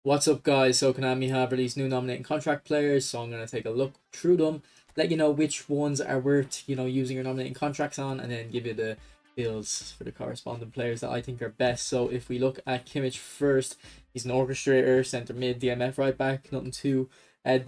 What's up, guys? So Konami have released new nominating contract players, so I'm going to take a look through them, let you know which ones are worth, using your nominating contracts on, and then give you the builds for the corresponding players that I think are best. So if we look at Kimmich first, he's an orchestrator, center mid, DMF right back, nothing too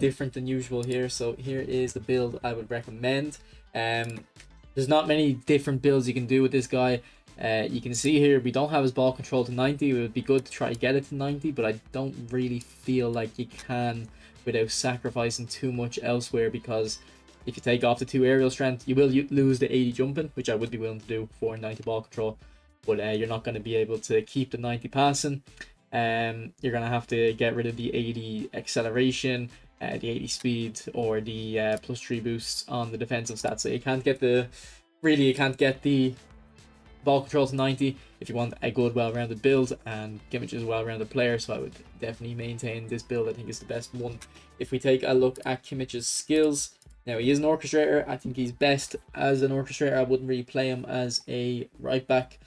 different than usual here. So here is the build I would recommend. There's not many different builds you can do with this guy. You can see here we don't have his ball control to 90. It would be good to try to get it to 90, but I don't really feel like you can without sacrificing too much elsewhere, because if you take off the 2 aerial strength, you will lose the 80 jumping, which I would be willing to do for 90 ball control, but you're not going to be able to keep the 90 passing. You're going to have to get rid of the 80 acceleration, the 80 speed, or the +3 boosts on the defensive stats. So you can't get the ball control to 90 if you want a good, well-rounded build, and Kimmich is a well-rounded player, so I would definitely maintain this build. I think is the best one. If we take a look at Kimmich's skills, now he is an orchestrator. I think he's best as an orchestrator. I wouldn't really play him as a right back,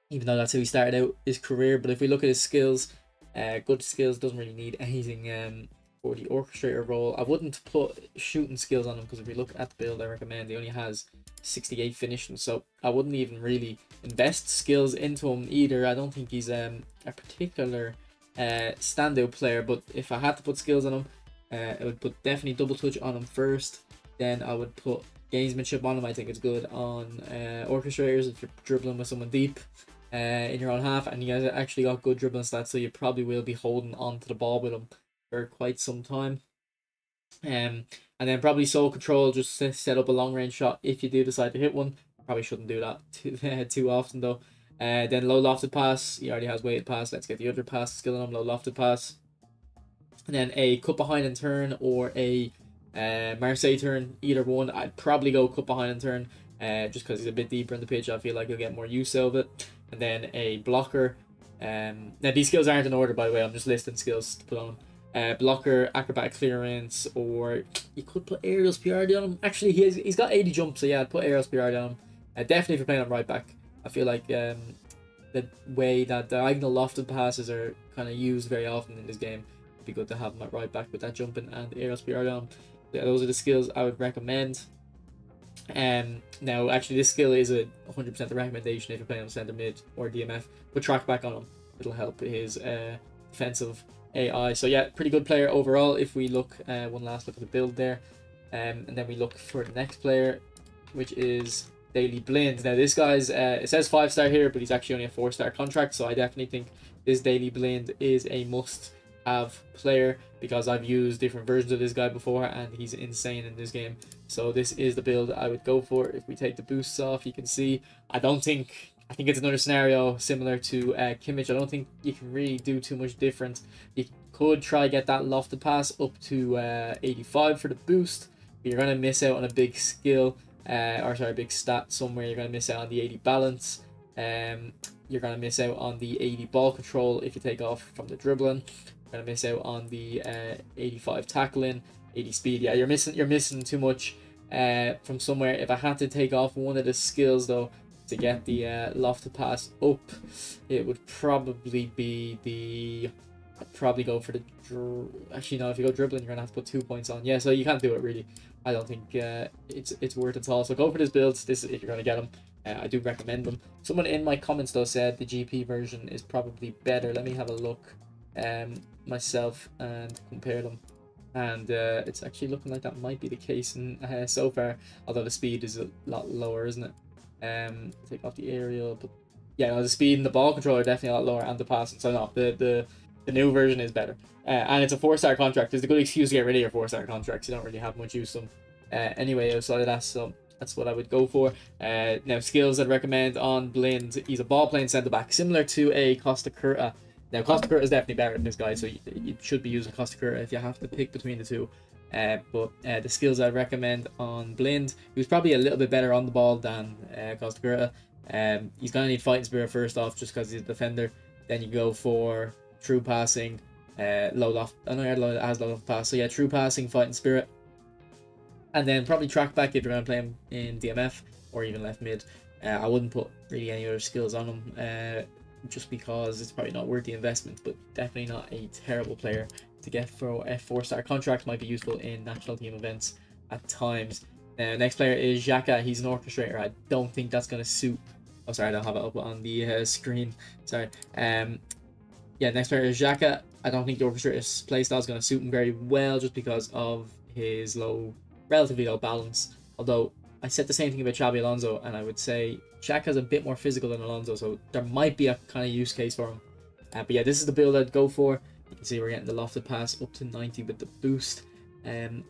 even though that's how he started out his career. But if we look at his skills, good skills, doesn't really need anything for the orchestrator role. I wouldn't put shooting skills on him, because if we look at the build I recommend, he only has 68 finishing, so I wouldn't even really invest skills into him either. I don't think he's a particular standout player, but if I had to put skills on him, I would put definitely double touch on him first, then I would put gamesmanship on him. I think it's good on orchestrators if you're dribbling with someone deep in your own half, and you guys actually got good dribbling stats, so you probably will be holding on to the ball with him for quite some time. And then probably soul control, just to set up a long range shot if you do decide to hit one. Probably shouldn't do that too often though. Then low lofted pass, he already has weighted pass. Let's get the other pass skill on him, low lofted pass. And then a cut behind and turn, or a Marseille turn, either one. I'd probably go cut behind and turn, just because he's a bit deeper in the pitch. I feel like he'll get more use out of it. And then a blocker. Now these skills aren't in order, by the way. I'm just listing skills to put on him. Blocker, acrobatic clearance, or you could put aerial superiority on him. Actually, he's got 80 jump, so yeah, I'd put aerial superiority on him. Definitely if you're playing on right back. I feel like the way that diagonal lofted passes are kind of used very often in this game, it'd be good to have him at right back with that jumping and aerial superiority on him. Yeah, those are the skills I would recommend. Now actually this skill is a 100% the recommendation if you're playing on center mid or DMF. Put track back on him. It'll help his defensive AI. So yeah, pretty good player overall. If we look one last look at the build there, and then we look for the next player, which is Daily Blind. Now this guy's it says 5-star here, but he's actually only a 4-star contract, so I definitely think this Daily Blind is a must-have player, because I've used different versions of this guy before and he's insane in this game. So this is the build I would go for. If we take the boosts off, you can see I think it's another scenario similar to Kimmich. I don't think you can really do too much different. You could try get that lofted pass up to 85 for the boost, but you're going to miss out on a big skill, big stat somewhere. You're going to miss out on the 80 balance. You're going to miss out on the 80 ball control if you take off from the dribbling. You're going to miss out on the 85 tackling, 80 speed. Yeah, you're missing too much from somewhere. If I had to take off one of the skills though, to get the lofted pass up, it would probably be I'd probably go for the actually no, if you go dribbling you're gonna have to put 2 points on. Yeah, so you can't do it really. I don't think it's worth it at all. So go for this build. This if you're gonna get them. I do recommend them. Someone in my comments though said the GP version is probably better. Let me have a look myself and compare them, and it's actually looking like that might be the case so far, although the speed is a lot lower, isn't it? Take off the aerial, but yeah, no, the speed and the ball control are definitely a lot lower, and the passing. So no, the new version is better, and it's a 4-star contract. It's a good excuse to get rid of your 4-star contracts. You don't really have much use of them anyway outside of that. So that's what I would go for. Now skills I'd recommend on Blind. He's a ball playing centre back, similar to a Costa Curta. Now Costa Curta is definitely better than this guy, so you should be using Costa Curta if you have to pick between the two. But the skills I recommend on Blind, he was probably a little bit better on the ball than Costa Curta. He's gonna need fighting spirit first off, just because he's a defender. Then you go for true passing, low loft. I know he has low loft pass, so yeah, true passing, fighting spirit, and then probably track back if you're gonna play him in DMF or even left mid. I wouldn't put really any other skills on him. just because it's probably not worth the investment, but definitely not a terrible player to get for a 4-star contract. Might be useful in national team events at times. Next player is Xhaka. He's an orchestrator. I don't think that's going to suit. Oh, sorry, I don't have it up on the screen. Sorry. Yeah, next player is Xhaka. I don't think the orchestrator playstyle is going to suit him very well just because of his relatively low balance. Although I said the same thing about Xabi Alonso, and I would say Xhaka's a bit more physical than Alonso, so there might be a kind of use case for him. But yeah, this is the build I'd go for. You can see we're getting the lofted pass up to 90 with the boost.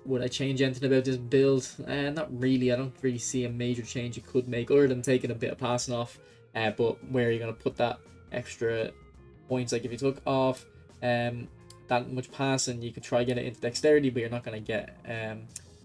Would I change anything about this build? Not really. I don't really see a major change you could make other than taking a bit of passing off. But where are you going to put that extra points? Like if you took off that much passing, you could try get it into dexterity, but you're not going to get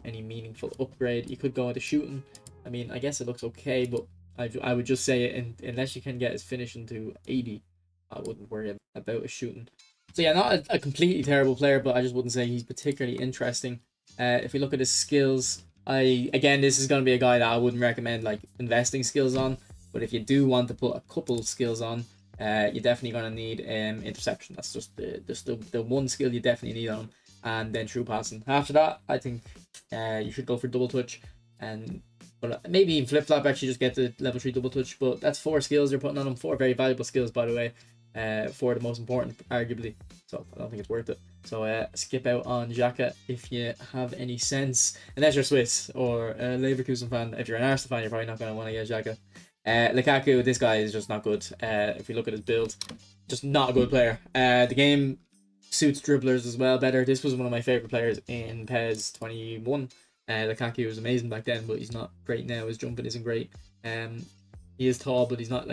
any meaningful upgrade. You could go into shooting. I mean, I guess it looks okay, but I would just say it, unless you can get his finishing to 80, I wouldn't worry about his shooting. So yeah, not a completely terrible player, but I just wouldn't say he's particularly interesting. If we look at his skills, again, this is going to be a guy that I wouldn't recommend like investing skills on. But if you do want to put a couple skills on, you're definitely going to need interception. That's just the one skill you definitely need on him. And then true passing. After that, I think you should go for double touch, but maybe even flip flop. Actually, just get the level 3 double touch. But that's 4 skills you're putting on him. 4 very valuable skills, by the way. 4 the most important, arguably. So I don't think it's worth it. So skip out on Xhaka if you have any sense. Unless you're Swiss or a Leverkusen fan. If you're an Arsenal fan, you're probably not going to want to get Xhaka. Lukaku, this guy is just not good. If we look at his build, just not a good player. The game suits dribblers as well better. This was one of my favorite players in PES 21. Lukaku was amazing back then, but he's not great now. His jumping isn't great. He is tall, but he's not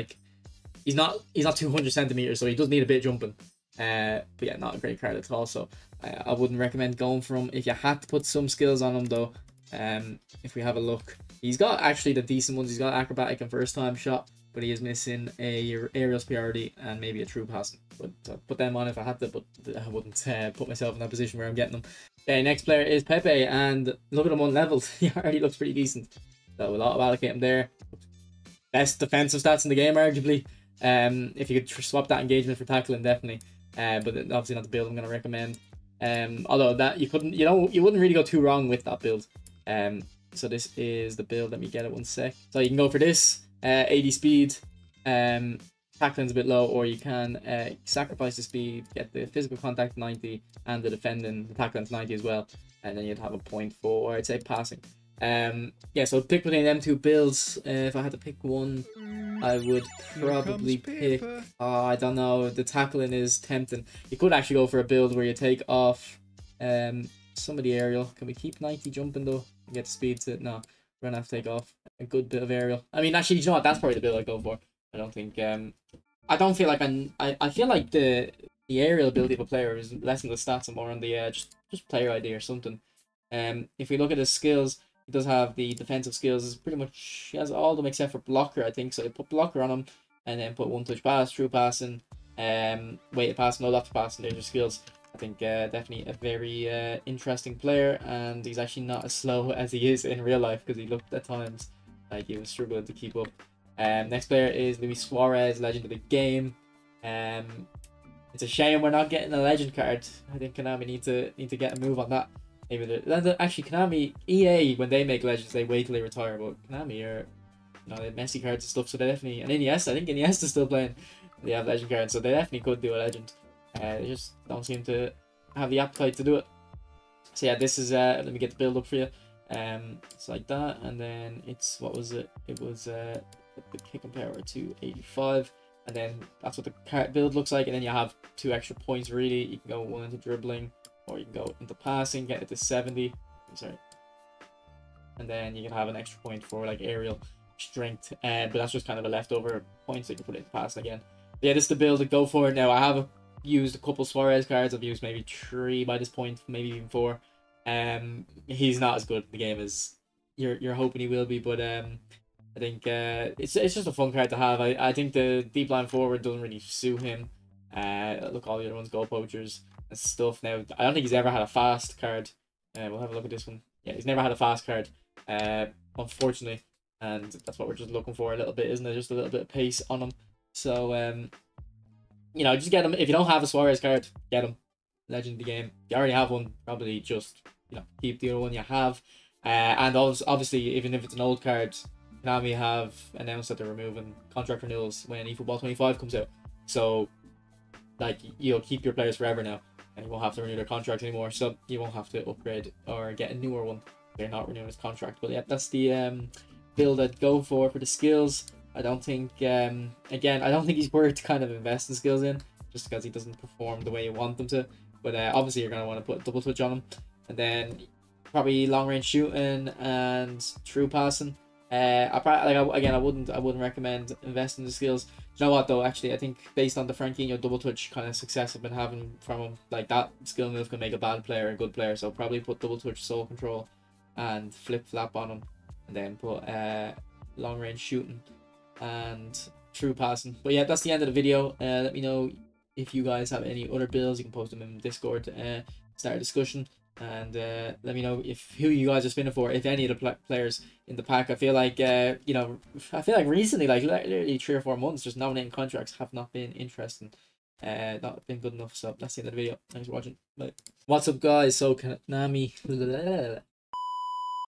200 centimeters, so he does need a bit of jumping. But yeah, not a great card at all. So I wouldn't recommend going for him. If you had to put some skills on him though, if we have a look, he's got actually the decent ones. He's got acrobatic and first time shot, but he is missing a aerial superiority and maybe a true passing. But put them on if I had to, but I wouldn't put myself in that position where I'm getting them. Okay, next player is Pepe, and look at him unleveled. He already looks pretty decent. So we'll auto-allocate him there. Best defensive stats in the game, arguably. If you could swap that engagement for tackling, definitely. But obviously not the build I'm going to recommend. Although that you wouldn't really go too wrong with that build. So this is the build. Let me get it 1 sec. So you can go for this. 80 speed. Tackling's a bit low, or you can sacrifice the speed, get the physical contact 90, and the defending, the tackling's 90 as well, and then you'd have a point for, I'd say, passing. Yeah, so pick between them 2 builds. If I had to pick one, I would probably pick. I don't know. The tackling is tempting. You could actually go for a build where you take off some of the aerial. Can we keep 90 jumping though? And get the speed to no. We're gonna have to take off a good bit of aerial. I mean, actually, you know what? That's probably the build I'd go for. I don't think. I don't feel like I feel like the aerial ability of a player is less on the stats and more on the just player ID or something. If we look at his skills, he does have the defensive skills. It's pretty much, he has all of them except for blocker, I think. So you put blocker on him, and then put 1 touch pass, true passing, weighted pass, no left pass, and there's your skills. I think definitely a very interesting player, and he's actually not as slow as he is in real life, because he looked at times like he was struggling to keep up. Next player is Luis Suarez, legend of the game. It's a shame we're not getting a legend card. I think Konami need to get a move on that. Maybe actually Konami, EA, when they make legends, they wait till they retire. But Konami are, they have Messi cards and stuff, so they definitely, and Iniesta, I think Iniesta's still playing. They have legend cards, so they definitely could do a legend. They just don't seem to have the appetite to do it. So yeah, this is let me get the build up for you. It's like that, and then it's, what was it? It was the kicking power to 85, and then that's what the card build looks like. And then you have 2 extra points really. You can go 1 into dribbling, or you can go into passing, get it to 70. Sorry. And then you can have an extra point for like aerial strength, but that's just kind of a leftover points that you can put into passing again. But yeah, this is the build to go for. Now I have used a couple Suarez cards. I've used maybe 3 by this point, maybe even 4. He's not as good in the game as you're hoping he will be, but I think it's just a fun card to have. I think the deep line forward doesn't really suit him. Look, all the other ones, goal poachers and stuff. Now I don't think he's ever had a fast card. We'll have a look at this one. Yeah, he's never had a fast card, unfortunately, and that's what we're just looking for a little bit, isn't it? Just a little bit of pace on him. So you know, just get him. If you don't have a Suarez card, get him. Legend of the game. If you already have one, probably just, you know, keep the other one you have. And obviously, even if it's an old card, Konami have announced that they're removing contract renewals when eFootball 25 comes out. So, like, you'll keep your players forever now, and you won't have to renew their contract anymore. So you won't have to upgrade or get a newer one. They're not renewing his contract. But yeah, that's the build I'd go for the skills. I don't think, again, I don't think he's worth kind of investing skills in, just because he doesn't perform the way you want them to. But obviously you're going to want to put double touch on him. And then probably long range shooting and true passing. I wouldn't recommend investing in the skills. You know what though? Actually, I think based on the Franquinho double touch kind of success I've been having from him, like that skill move can make a bad player a good player. So probably put double touch, soul control, and flip flap on him, and then put long range shooting and true passing. But yeah, that's the end of the video. Let me know if you guys have any other builds. You can post them in Discord to start a discussion. And let me know who you guys are spinning for, if any of the players in the pack. I feel like you know, I feel like recently, like literally 3 or 4 months, just nominating contracts have not been interesting, not been good enough. So that's the end of the video. Thanks for watching. Bye. What's up, guys? So Konami